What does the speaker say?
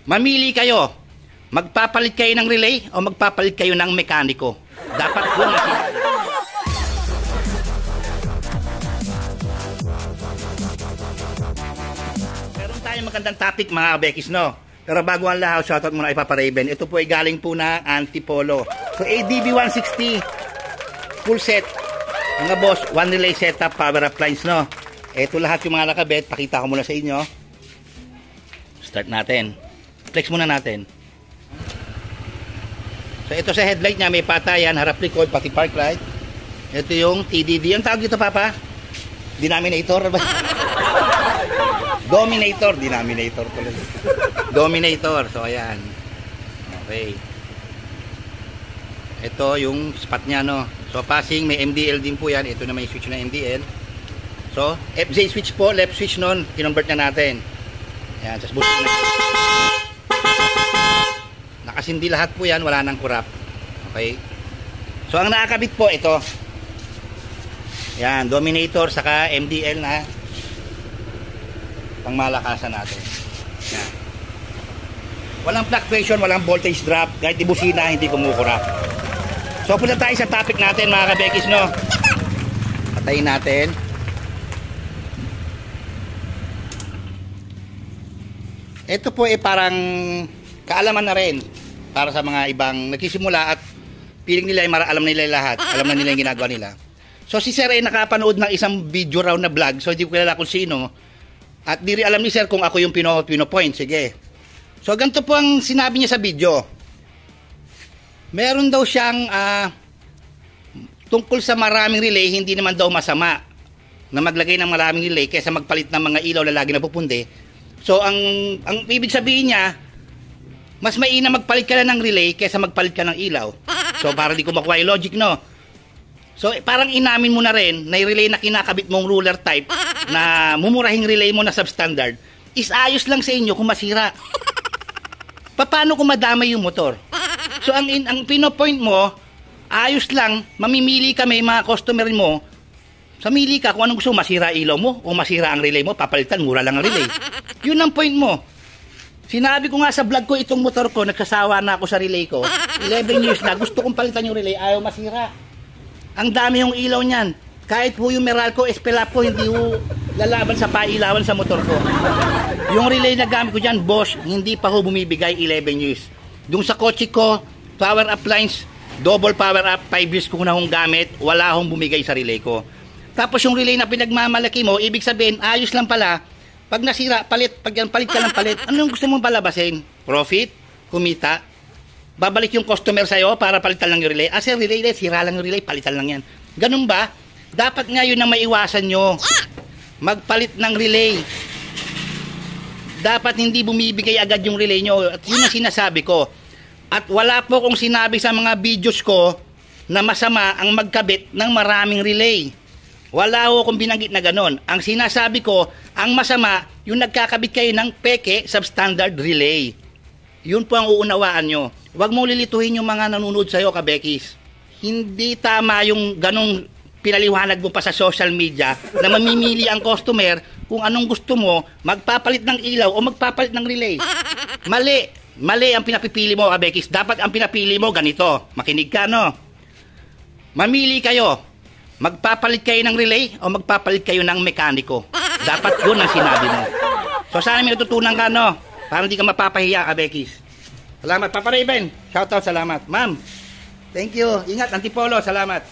Mamili kayo. Magpapalit kayo ng relay o magpapalit kayo ng mekaniko. Dapat yun ang sinabi. Meron tayong magandang topic mga Bekis, no? Pero bago ang lahat, shoutout muna ipaparaven. Ito po ay galing po na Antipolo. So ADB 160 full set. Mga boss, one relay setup, power appliance, no? Ito lahat yung mga nakabet. Pakita ko muna sa inyo. Start natin. Flex muna natin. So ito sa headlight niya, may patayan, harap likod, pati park light. Ito yung TDD. Ang tawag dito, Papa? Denominator? Dominator. Denominator tuloy. Dominator. So ayan. Okay. Ito yung spot niya, no? So passing, may MDL din po yan. Ito na may switch na MDL. So, FJ switch po, left switch nun, kinonvert na natin. Ayan, sa boost na. Nakasindi lahat po yan, wala nang kurap. Okay. So, ang nakakabit po, ito. Ayan, Dominator, saka MDL na pangmalakasan natin. Ayan. Walang fluctuation, walang voltage drop. Kahit ibusina, hindi kumukurap. So, punta tayo sa topic natin, mga kabekis, no? Patayin natin. Ito po ay parang kaalaman na rin para sa mga ibang nagsisimula at feeling nila ay alam nila lahat. Alam na nila yung ginagawa nila. So si Sir ay nakapanood ng isang video raw na vlog. So hindi ko kilala kung sino. At di rin alam ni Sir kung ako yung pinopoint. Sige. So ganito po ang sinabi niya sa video. Meron daw siyang tungkol sa maraming relay, hindi naman daw masama na maglagay ng maraming relay kaysa magpalit ng mga ilaw na lagi na pupundi. So, ang ibig sabihin niya, mas mainam magpalit ka na ng relay kaysa magpalit ka ng ilaw. So, para di ko makuha yung logic, no? So, parang inamin mo na rin na yung relay na kinakabit mong ruler type na mumurahing relay mo na substandard is ayos lang sa inyo kung masira. Paano kung madamay yung motor? So, ang pinopoint mo, ayos lang, mamimili kami mga customer mo. Samili ka kung anong gusto mo, masira ilaw mo o masira ang relay mo, papalitan, mura lang ang relay. Yun ang point mo. Sinabi ko nga sa vlog ko, itong motor ko, nagsasawa na ako sa relay ko. 11 years na, gusto kong palitan yung relay, ayaw masira. Ang dami yung ilaw niyan. Kahit po yung Meralco, Espelap ko, hindi ho lalaban sa pailawan sa motor ko. Yung relay na gamit ko dyan, Bosch, hindi pa ho bumibigay 11 years. Yung sa kotse ko, power appliance, double power up, 5 years ko na hong gamit, wala hong bumigay sa relay ko. Tapos yung relay na pinagmamalaki mo, ibig sabihin, ayos lang pala. Pag nasira, palit. Pag yan, palit ka ng palit. Anong gusto mong palabasin? Profit? Kumita? Babalik yung customer sa'yo para palitan lang yung relay. Sir, relay, sira lang yung relay, palitan lang yan. Ganun ba? Dapat nga yun na maiwasan nyo. Magpalit ng relay. Dapat hindi bumibigay agad yung relay nyo. At yun ang sinasabi ko. At wala po kong sinabi sa mga videos ko na masama ang magkabit ng maraming relay. Wala ho akong binanggit na ganon. Ang sinasabi ko, ang masama, yung nagkakabit kayo ng peke substandard relay. Yun po ang uunawaan nyo. Huwag mong lilituhin yung mga nanonood sa'yo, kabekis. Hindi tama yung ganong pinaliwanag mo pa sa social media na mamimili ang customer kung anong gusto mo, magpapalit ng ilaw o magpapalit ng relay. Mali. Mali ang pinapipili mo, kabekis. Dapat ang pinapili mo ganito. Makinig ka, no? Mamili kayo. Magpapalit kayo ng relay o magpapalit kayo ng mekaniko. Dapat yun ang sinabi mo. So sana may natutunan ka, no? Para hindi ka mapapahiya, kabekis. Salamat, Papa Raven. Shoutout, salamat. Ma'am, thank you. Ingat, Antipolo, salamat.